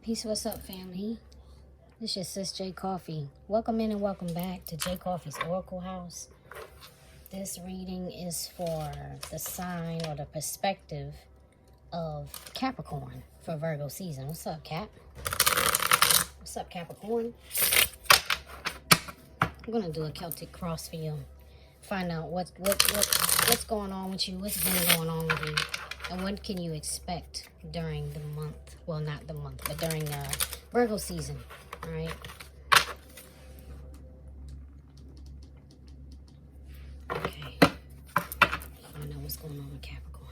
Peace, what's up, family? This is sis J Coffee. Welcome in and welcome back to J Coffee's Oracle House. This reading is for the sign or the perspective of Capricorn for Virgo season. What's up, Cap? What's up, Capricorn? I'm gonna do a Celtic cross for you. Find out what's going on with you, what's been going on with you, and what can you expect during the month. Well, not the month, but during Virgo season, all right? Okay. Find out what's going on with Capricorn.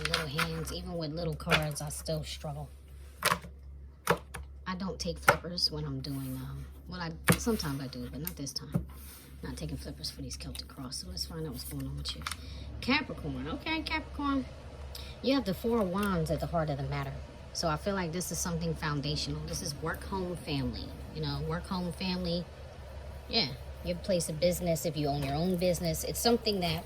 Little hands, even with little cards, I still struggle. I don't take flippers when I'm doing, sometimes I do, but not this time. Not taking flippers for these Celtic cross. So let's find out what's going on with you. Capricorn. Okay, Capricorn. You have the Four of Wands at the heart of the matter. So I feel like this is something foundational. This is work, home, family. You know, work, home, family. Yeah, your place of business, if you own your own business. It's something that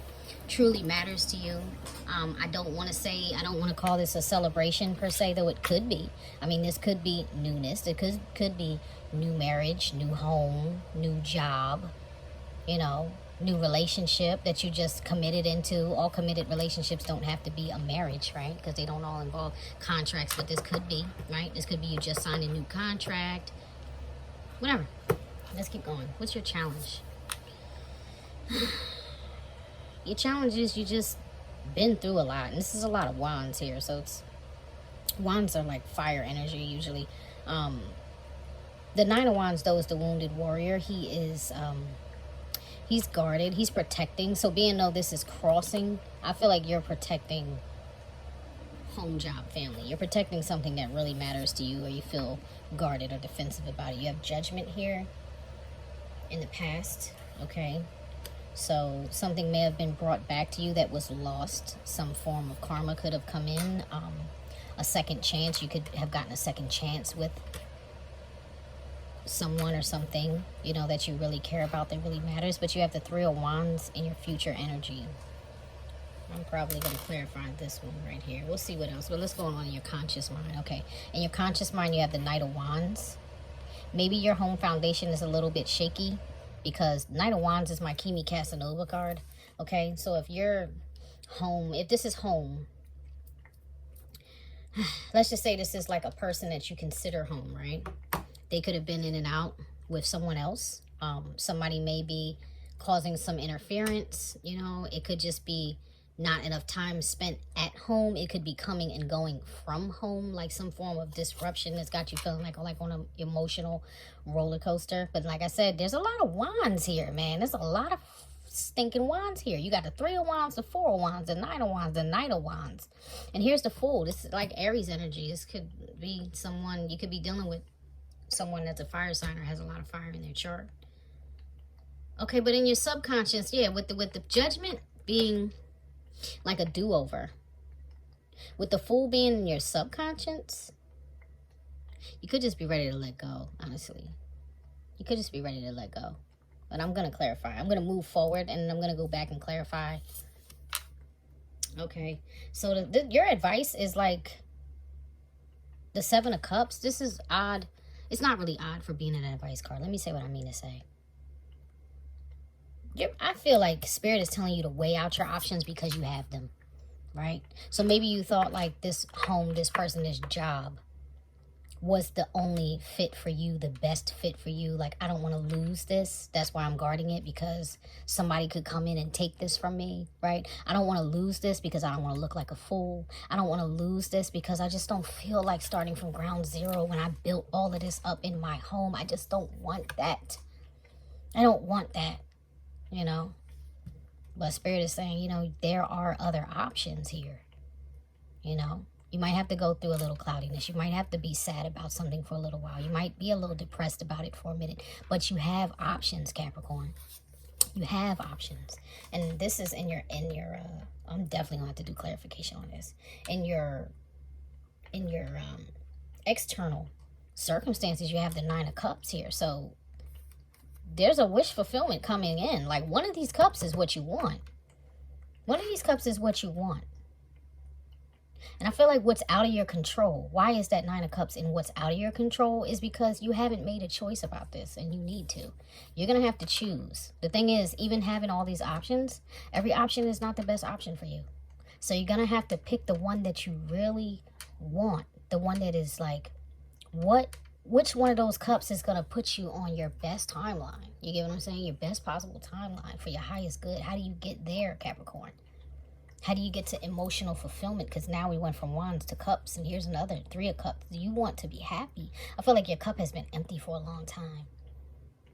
truly matters to you. I don't want to call this a celebration per se, though it could be. I mean, this could be newness. It could be new marriage, new home, new job, you know, new relationship that you just committed into. All committed relationships don't have to be a marriage, right? Because they don't all involve contracts, but this could be, right? This could be you just signed a new contract. Whatever. Let's keep going. What's your challenge? Your challenge is you just been through a lot. And this is a lot of wands here. So it's, wands are like fire energy usually. The Nine of Wands, though, is the wounded warrior. He is, he's guarded. He's protecting. So being though this is crossing, I feel like you're protecting home, job, family. You're protecting something that really matters to you, or you feel guarded or defensive about it. You have judgment here in the past, okay? So something may have been brought back to you that was lost. Some form of karma could have come in. A second chance. You could have gotten a second chance with someone or something, you know, that you really care about, that really matters. But you have the Three of Wands in your future energy. I'm probably going to clarify this one right here. We'll see what else. But let's go on in your conscious mind. Okay. In your conscious mind, you have the Knight of Wands. Maybe your home foundation is a little bit shaky, because Knight of Wands is my Kimi Casanova card. Okay, so if you're home, if this is home, let's just say this is like a person that you consider home, right? They could have been in and out with someone else. Somebody may be causing some interference, you know. It could just be not enough time spent at home. It could be coming and going from home, like some form of disruption that's got you feeling like on an emotional roller coaster. But like I said, there's a lot of wands here, man. There's a lot of stinking wands here. You got the Three of Wands, the Four of Wands, the Nine of Wands, the Knight of Wands. And here's the Fool. This is like Aries energy. This could be someone, you could be dealing with someone that's a fire sign or has a lot of fire in their chart. Okay, but in your subconscious, yeah, with the Judgment being like a do-over, with the Fool being in your subconscious, you could just be ready to let go, honestly. You could just be ready to let go. But I'm going to clarify. I'm going to move forward, and I'm going to go back and clarify. Okay, so your advice is like the Seven of Cups. This is odd. It's not really odd for being an advice card. Let me say what I mean to say. I feel like Spirit is telling you to weigh out your options because you have them, right? So maybe you thought like this home, this person, this job was the only fit for you, the best fit for you. Like, I don't want to lose this. That's why I'm guarding it, because somebody could come in and take this from me, right? I don't want to lose this because I don't want to look like a fool. I don't want to lose this because I just don't feel like starting from ground zero when I built all of this up in my home. I just don't want that. I don't want that. You know, but Spirit is saying, you know, there are other options here. You know, you might have to go through a little cloudiness. You might have to be sad about something for a little while. You might be a little depressed about it for a minute, but you have options, Capricorn. You have options. And this is in your, I'm definitely gonna have to do clarification on this. In your external circumstances, you have the Nine of Cups here. So there's a wish fulfillment coming in. Like, one of these cups is what you want. One of these cups is what you want. And I feel like what's out of your control, why is that Nine of Cups in what's out of your control, is because you haven't made a choice about this, and you need to. You're going to have to choose. The thing is, even having all these options, every option is not the best option for you. So you're going to have to pick the one that you really want. The one that is like, which one of those cups is going to put you on your best timeline? You get what I'm saying? Your best possible timeline for your highest good. How do you get there, Capricorn? How do you get to emotional fulfillment? Because now we went from wands to cups, and here's another 3 of cups. You want to be happy. I feel like your cup has been empty for a long time.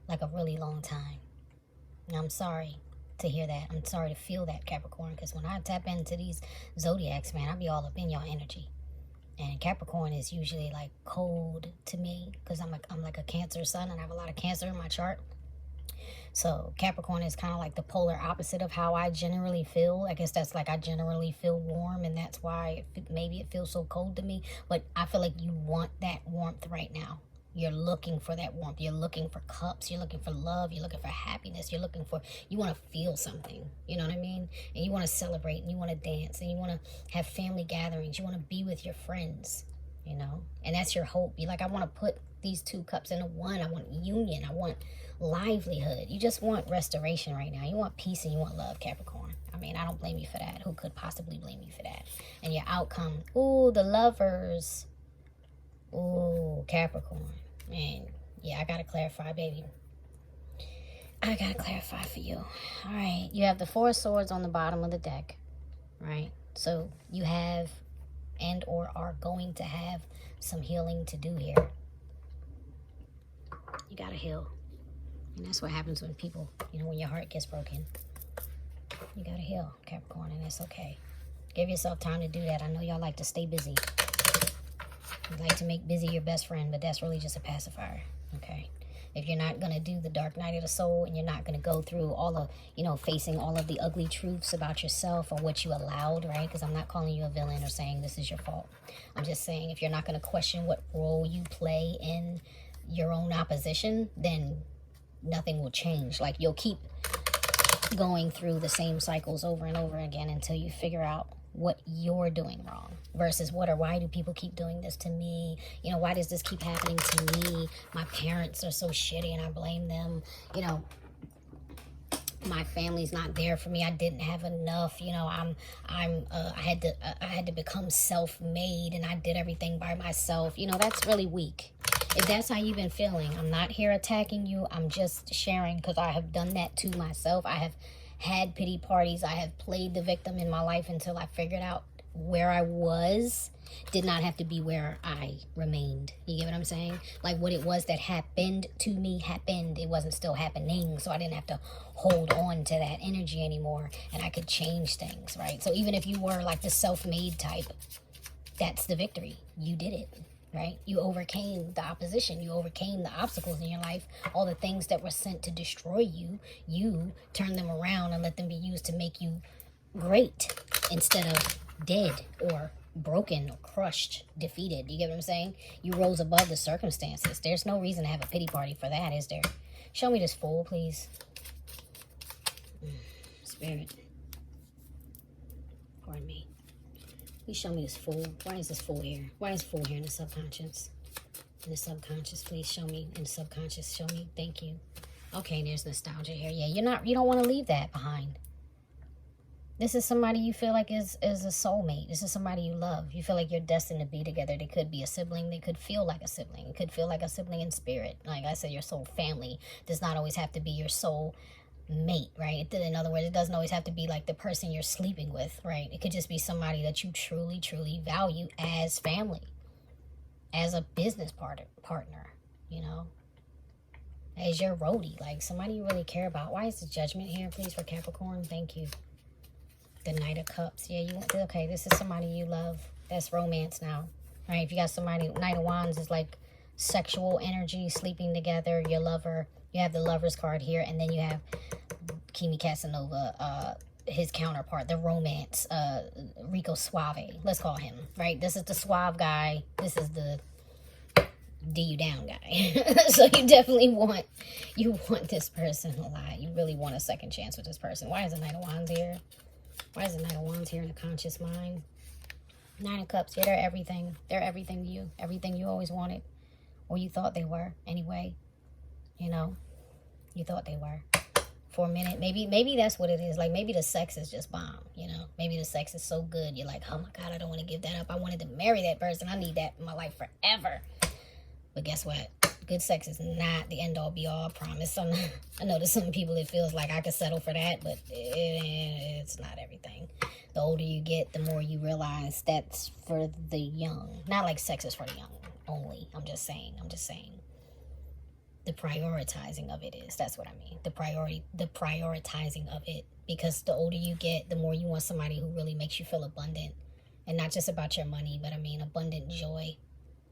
Like a really long time. And I'm sorry to hear that. I'm sorry to feel that, Capricorn. Because when I tap into these zodiacs, man, I be all up in your energy. And Capricorn is usually like cold to me. Because I'm like a Cancer sun, and I have a lot of Cancer in my chart. So Capricorn is kind of like the polar opposite of how I generally feel. I guess that's like I generally feel warm, and that's why maybe it feels so cold to me. But I feel like you want that warmth right now. You're looking for that warmth. You're looking for cups. You're looking for love. You're looking for happiness. You want to feel something. You know what I mean? And you want to celebrate, and you want to dance, and you want to have family gatherings. You want to be with your friends, you know? And that's your hope. You're like, I want to put these 2 cups into one. I want union. I want livelihood. You just want restoration right now. You want peace and you want love, Capricorn. I mean, I don't blame you for that. Who could possibly blame you for that? And your outcome, ooh, the Lovers. Ooh, Capricorn. Man, yeah, I gotta clarify, baby. I gotta clarify for you. All right, you have the 4 of Swords on the bottom of the deck, right? So you have and or are going to have some healing to do here. You gotta heal. And that's what happens when people, you know, when your heart gets broken. You gotta heal, Capricorn, and it's okay. Give yourself time to do that. I know y'all like to stay busy. You like to make busy your best friend, but that's really just a pacifier, okay? If you're not going to do the dark night of the soul, and you're not going to go through all of, you know, facing all of the ugly truths about yourself or what you allowed, right? Because I'm not calling you a villain or saying this is your fault. I'm just saying if you're not going to question what role you play in your own opposition, then nothing will change. Like, you'll keep going through the same cycles over and over again until you figure out what you're doing wrong versus why do people keep doing this to me? You know, why does this keep happening to me? My parents are so shitty and I blame them. You know, my family's not there for me. I didn't have enough. You know, I had to become self-made and I did everything by myself. You know, that's really weak. If that's how you've been feeling, I'm not here attacking you. I'm just sharing because I have done that to myself. I have had pity parties. I have played the victim in my life until I figured out where I was did not have to be where I remained. You get what I'm saying? Like, what it was that happened to me happened. It wasn't still happening, so I didn't have to hold on to that energy anymore, and I could change things, right? So even if you were like the self-made type, that's the victory. You did it. Right? You overcame the opposition. You overcame the obstacles in your life. All the things that were sent to destroy you, you turned them around and let them be used to make you great instead of dead or broken or crushed, defeated. You get what I'm saying? You rose above the circumstances. There's no reason to have a pity party for that, is there? Show me this Fool, please. Spirit. Pardon me. Please show me this Fool. Why is this Fool here? Why is Fool here in the subconscious? In the subconscious, please show me. In the subconscious, show me. Thank you. Okay, there's nostalgia here. Yeah, you don't want to leave that behind. This is somebody you feel like is a soulmate. This is somebody you love. You feel like you're destined to be together. They could be a sibling. They could feel like a sibling. It could feel like a sibling in spirit. Like I said, your soul family does not always have to be your soul mate, right? In other words, it doesn't always have to be like the person you're sleeping with, right? It could just be somebody that you truly, truly value as family, as a business partner, you know, as your roadie, like somebody you really care about. Why is the Judgment here, please, for Capricorn? Thank you. The Knight of Cups. Yeah, okay, this is somebody you love. That's romance now, right? If you got somebody, Knight of Wands is like sexual energy, sleeping together, your lover. You have the Lover's card here, and then you have Kimi Casanova, his counterpart, the romance, Rico Suave, let's call him, right? This is the suave guy. This is the D you down guy. So you definitely want this person a lot. You really want a second chance with this person. Why is the Knight of Wands here? Why is the Knight of Wands here in the conscious mind? Nine of Cups. Yeah, they're everything. They're everything to you. Everything you always wanted. Or you thought they were. Anyway. You know. You thought they were. For a minute. Maybe that's what it is. Like, maybe the sex is just bomb. You know. Maybe the sex is so good. You're like, oh my God, I don't want to give that up. I wanted to marry that person. I need that in my life forever. But guess what? Good sex is not the end-all, be-all, I promise. I know to some people it feels like I could settle for that, but it's not everything. The older you get, the more you realize that's for the young. Not like sex is for the young only. I'm just saying. The prioritizing of it is. That's what I mean. The prioritizing of it. Because the older you get, the more you want somebody who really makes you feel abundant. And not just about your money, but I mean abundant joy.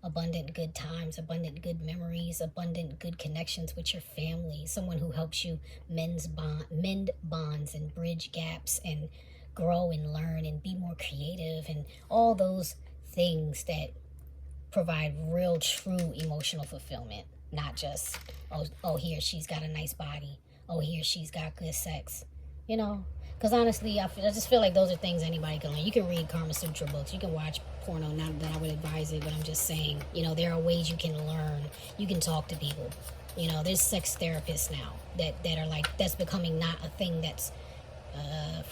Abundant good times, abundant good memories, abundant good connections with your family, someone who helps you mend bonds and bridge gaps and grow and learn and be more creative and all those things that provide real, true emotional fulfillment. Not just, oh, here she's got a nice body. Oh, here she's got good sex. You know? Because honestly, I just feel like those are things anybody can learn. You can read Kama Sutra books. You can watch porno. Not that I would advise it, but I'm just saying, you know, there are ways you can learn. You can talk to people. You know, there's sex therapists now that are like, that's becoming not a thing that's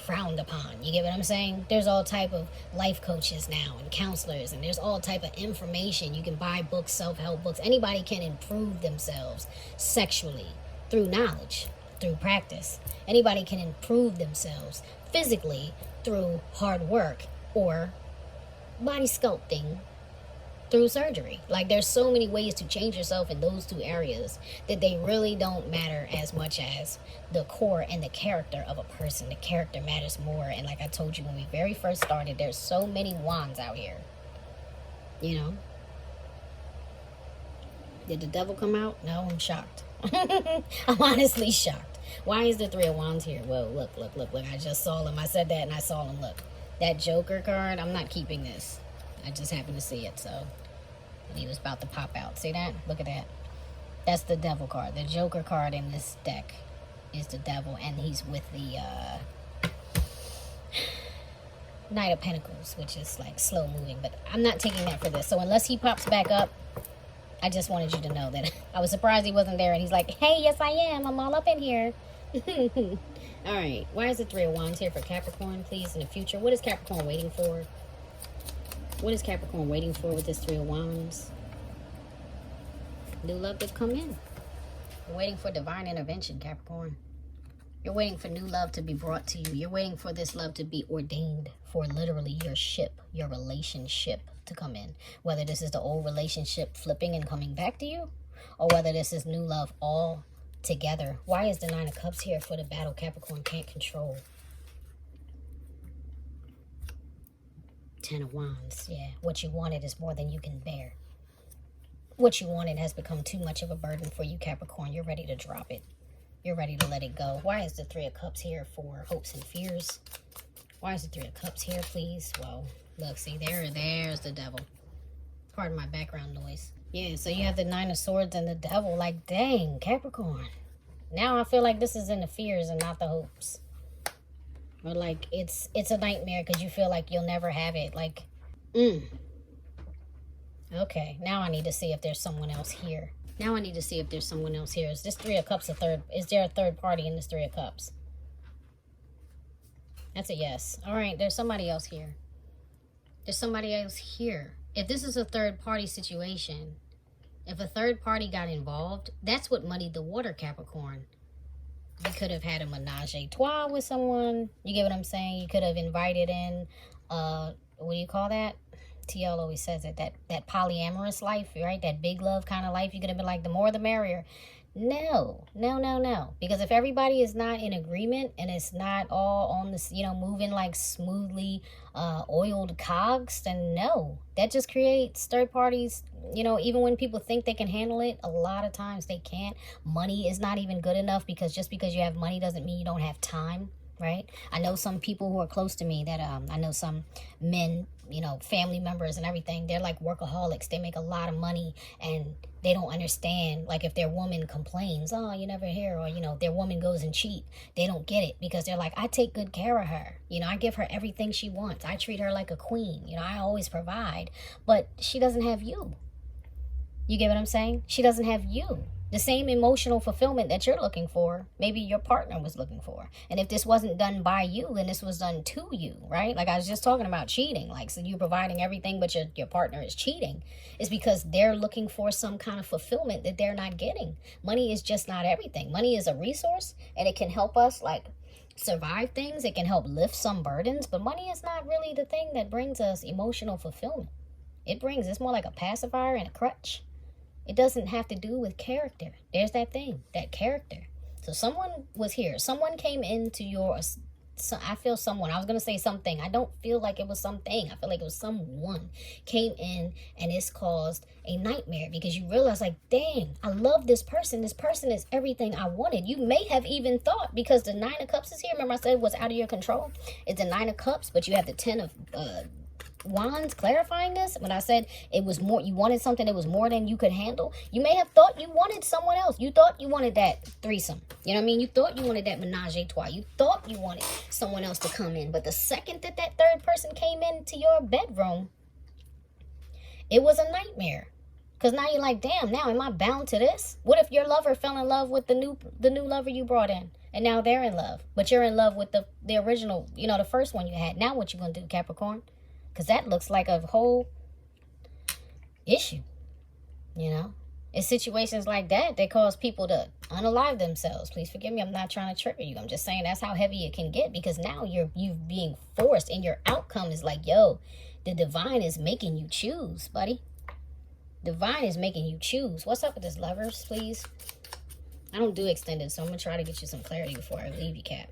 frowned upon. You get what I'm saying? There's all type of life coaches now and counselors, and there's all type of information. You can buy books, self-help books. Anybody can improve themselves sexually through knowledge. Through practice. Anybody can improve themselves physically through hard work or body sculpting through surgery. Like, there's so many ways to change yourself in those two areas that they really don't matter as much as the core and the character of a person. The character matters more. And like I told you when we very first started, there's so many wands out here. You know? Did the devil come out? No, I'm shocked. I'm honestly shocked. Why is the Three of Wands here? Well, look. I just saw him. I said that and I saw him. Look. That Joker card, I'm not keeping this. I just happened to see it, so. And he was about to pop out. See that? Look at that. That's the devil card. The Joker card in this deck is the devil, and he's with the Knight of Pentacles, which is like slow moving. But I'm not taking that for this. So unless he pops back up, I just wanted you to know that I was surprised he wasn't there. And he's like, hey, yes, I am. I'm all up in here. All right. Why is the Three of Wands here for Capricorn, please, in the future? What is Capricorn waiting for? What is Capricorn waiting for with this Three of Wands? New love to come in. You're waiting for divine intervention, Capricorn. You're waiting for new love to be brought to you. You're waiting for this love to be ordained for literally your ship, your relationship to come in. Whether this is the old relationship flipping and coming back to you, or whether this is new love all together. Why is the Nine of Cups here for the battle Capricorn can't control? Ten of Wands. Yeah, what you wanted is more than you can bear. What you wanted has become too much of a burden for you, Capricorn. You're ready to drop it. You're ready to let it go. Why is the Three of Cups here for hopes and fears? Why is the Three of Cups here, please? Well, look, see, there's the devil. Pardon my background noise. Yeah, so you have the Nine of Swords and the devil. Like, dang, Capricorn. Now I feel like this is in the fears and not the hopes. Or like, it's a nightmare because you feel like you'll never have it. Like, Okay, now I need to see if there's someone else here. Now I need to see if there's someone else here. Is this Three of Cups is there a third party in this Three of Cups? That's a yes. All right, there's somebody else here. There's somebody else here. If this is a third party situation, if a third party got involved, that's what muddied the water, Capricorn. You could have had a menage a trois with someone. You get what I'm saying? You could have invited in, what do you call that? TL always says it, that polyamorous life, right? That big love kind of life. You could have been like, the more the merrier. No. Because if everybody is not in agreement and it's not all on this, moving like smoothly oiled cogs, then no. That just creates third parties. Even when people think they can handle it, a lot of times they can't. Money is not even good enough, because just because you have money doesn't mean you don't have time. right? I know some people who are close to me that I know some men, you know, family members and everything. They're like workaholics. They make a lot of money and they don't understand, like, if their woman complains, oh, you never hear, or, you know, their woman goes and cheat, they don't get it, because they're like, I take good care of her, you know, I give her everything she wants, I treat her like a queen, you know, I always provide, but she doesn't have you. You get what I'm saying? She doesn't have you. The same emotional fulfillment that you're looking for, maybe your partner was looking for. And if this wasn't done by you, then this was done to you, right? Like I was just talking about cheating. Like, so you're providing everything, but your partner is cheating. It's because they're looking for some kind of fulfillment that they're not getting. Money is just not everything. Money is a resource, and it can help us, like, survive things. It can help lift some burdens, but money is not really the thing that brings us emotional fulfillment. It's more like a pacifier and a crutch. It doesn't have to do with character. There's that thing, that character. So someone was here. Someone came into your, I feel someone, I was going to say something. I don't feel like it was something. I feel like it was someone came in, and it's caused a nightmare, because you realize, like, dang, I love this person. This person is everything I wanted. You may have even thought, because the 9 of Cups is here. Remember I said it was out of your control? It's the 9 of Cups, but you have the 10 of Wands clarifying this. When I said it was more, you wanted something that was more than you could handle, you may have thought you wanted someone else. You thought you wanted that threesome, you know what I mean? You thought you wanted that menage a trois. You thought you wanted someone else to come in, but the second that third person came into your bedroom, it was a nightmare. Because now you're like, damn, now am I bound to this? What if your lover fell in love with the new lover you brought in, and now they're in love, but you're in love with the original, you know, the first one you had? Now what you gonna do, Capricorn? Because that looks like a whole issue, you know. It's situations like that that cause people to unalive themselves. Please forgive me, I'm not trying to trigger you. I'm just saying that's how heavy it can get, because now you're being forced, and your outcome is like, yo, the divine is making you choose, buddy. Divine is making you choose. What's up with this, lovers, please? I don't do extended, so I'm going to try to get you some clarity before I leave you, Cap.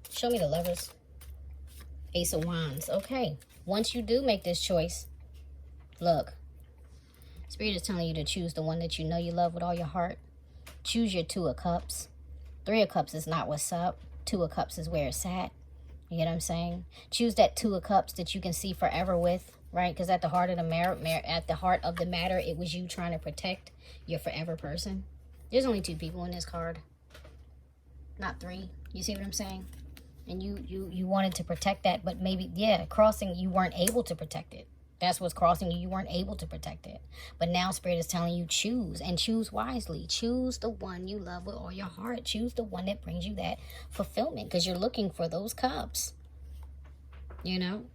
Show me the lovers. Ace of Wands. Okay. Once you do make this choice, look, Spirit is telling you to choose the one that you know you love with all your heart. Choose your 2 of Cups. 3 of Cups is not what's up. 2 of Cups is where it's at. You get what I'm saying? Choose that 2 of Cups that you can see forever with, right? Because at the heart of the matter, it was you trying to protect your forever person. There's only 2 people in this card, not 3. You see what I'm saying? And you wanted to protect that, but maybe, yeah, crossing, you weren't able to protect it. That's what's crossing you. You weren't able to protect it. But now Spirit is telling you, choose, and choose wisely. Choose the one you love with all your heart. Choose the one that brings you that fulfillment, because you're looking for those cups. You know?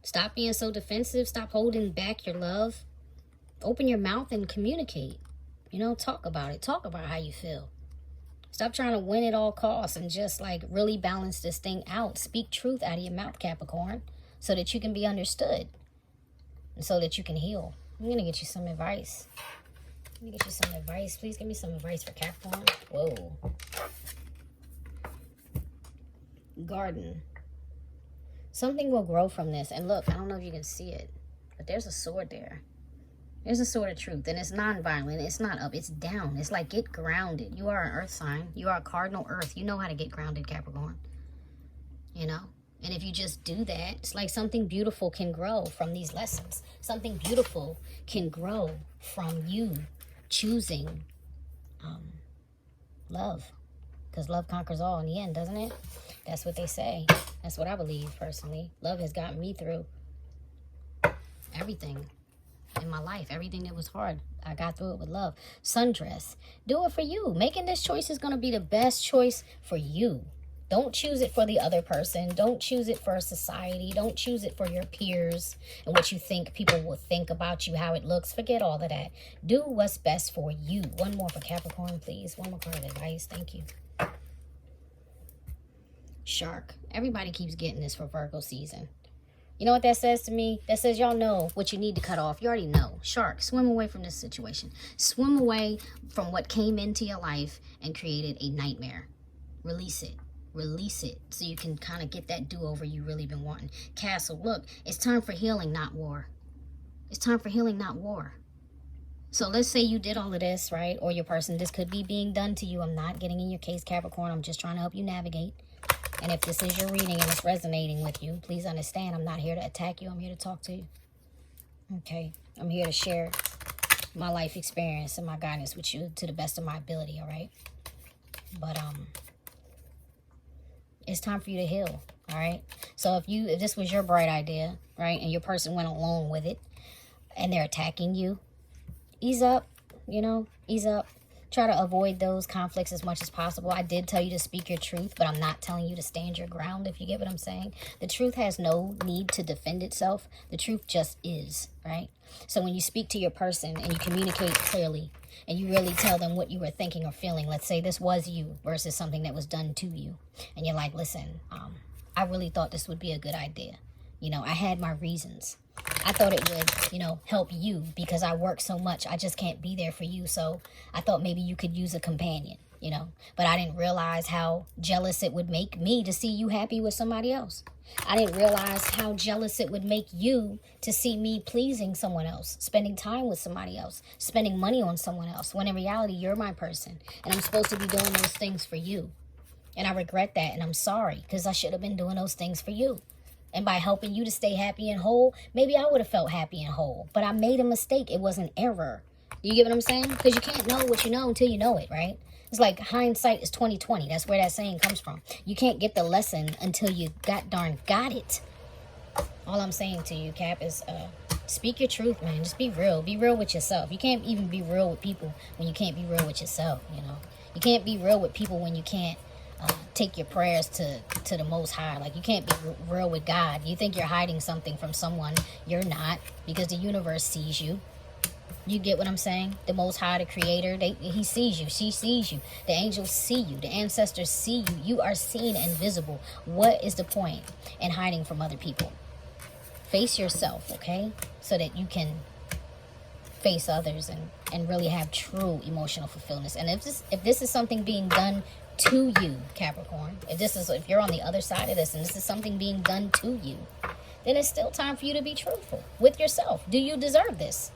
Stop being so defensive. Stop holding back your love. Open your mouth and communicate. You know, talk about it. Talk about how you feel. Stop trying to win at all costs, and just, like, really balance this thing out. Speak truth out of your mouth, Capricorn, so that you can be understood and so that you can heal. I'm going to get you some advice. Let me get you some advice. Please give me some advice for Capricorn. Whoa. Garden. Something will grow from this. And look, I don't know if you can see it, but there's a sword there. There's a sword of truth, and it's non-violent. It's not up, it's down. It's like, get grounded. You are an earth sign. You are a cardinal earth. You know how to get grounded, Capricorn. You know? And if you just do that, it's like something beautiful can grow from these lessons. Something beautiful can grow from you choosing love. Because love conquers all in the end, doesn't it? That's what they say. That's what I believe, personally. Love has gotten me through everything in my life. Everything that was hard, I got through it with love. Sundress. Do it for you. Making this choice is going to be the best choice for you. Don't choose it for the other person. Don't choose it for society. Don't choose it for your peers and what you think people will think about you, how it looks. Forget all of that. Do what's best for you. One more for Capricorn, please. One more card of advice. Thank you. Shark. Everybody keeps getting this for Virgo season. You know what that says to me? That says y'all know what you need to cut off. You already know. Shark, swim away from this situation. Swim away from what came into your life and created a nightmare. Release it. Release it so you can kind of get that do-over you really been wanting. Castle, look, it's time for healing, not war. It's time for healing, not war. So let's say you did all of this, right? Or your person, this could be being done to you. I'm not getting in your case, Capricorn. I'm just trying to help you navigate. And if this is your reading and it's resonating with you, please understand I'm not here to attack you. I'm here to talk to you. Okay? I'm here to share my life experience and my guidance with you to the best of my ability, all right? But it's time for you to heal, all right? So if this was your bright idea, right, and your person went along with it and they're attacking you, ease up, you know, ease up. Try to avoid those conflicts as much as possible. I did tell you to speak your truth, but I'm not telling you to stand your ground, if you get what I'm saying. The truth has no need to defend itself. The truth just is, right? So when you speak to your person and you communicate clearly and you really tell them what you were thinking or feeling, let's say this was you versus something that was done to you, and you're like, listen, I really thought this would be a good idea. You know, I had my reasons. I thought it would, you know, help you because I work so much. I just can't be there for you. So I thought maybe you could use a companion, you know. But I didn't realize how jealous it would make me to see you happy with somebody else. I didn't realize how jealous it would make you to see me pleasing someone else, spending time with somebody else, spending money on someone else, when in reality, you're my person. And I'm supposed to be doing those things for you. And I regret that. And I'm sorry because I should have been doing those things for you. And by helping you to stay happy and whole, maybe I would have felt happy and whole. But I made a mistake. It was an error. You get what I'm saying? Because you can't know what you know until you know it, right? It's like hindsight is 20/20. That's where that saying comes from. You can't get the lesson until you got it. All I'm saying to you, Cap, is speak your truth, man. Just be real. Be real with yourself. You can't even be real with people when you can't be real with yourself, you know? You can't be real with people when you can't take your prayers to the Most High. Like, you can't be real with God. You think you're hiding something from someone. You're not, because the universe sees you. You get what I'm saying? The Most High, the Creator, he sees you. She sees you. The angels see you. The ancestors see you. You are seen and visible. What is the point in hiding from other people? Face yourself, okay? So that you can face others and really have true emotional fulfillment. And if this is something being done to you, Capricorn, if you're on the other side of this and this is something being done to you, then it's still time for you to be truthful with yourself. Do you deserve this?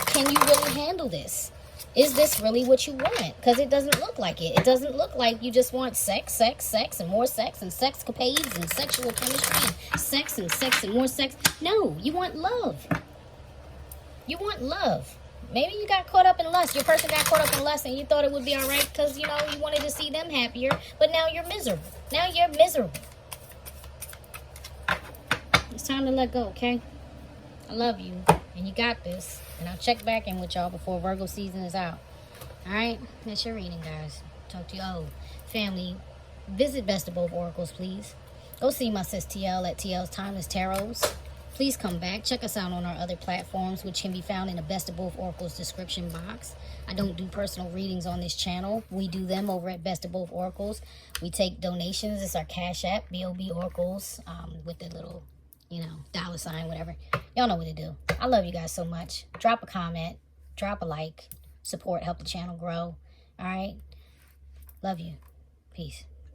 Can you really handle this? Is this really what you want? Because it doesn't look like it. It doesn't look like you just want sex, and more sex, and sexcapades, and sexual chemistry, and sex, and more sex. No, you want love. You want love. Maybe you got caught up in lust. Your person got caught up in lust and you thought it would be all right because, you know, you wanted to see them happier. But now you're miserable. Now you're miserable. It's time to let go, okay? I love you. And you got this. And I'll check back in with y'all before Virgo season is out. All right? That's your reading, guys. Talk to you. Oh, family, visit Best of Both Oracles, please. Go see my sis TL at TL's Timeless Tarots. Please come back. Check us out on our other platforms, which can be found in the Best of Both Oracles description box. I don't do personal readings on this channel. We do them over at Best of Both Oracles. We take donations. It's our Cash App, BobOracles, with the little, you know, $, whatever. Y'all know what to do. I love you guys so much. Drop a comment. Drop a like. Support. Help the channel grow. All right? Love you. Peace.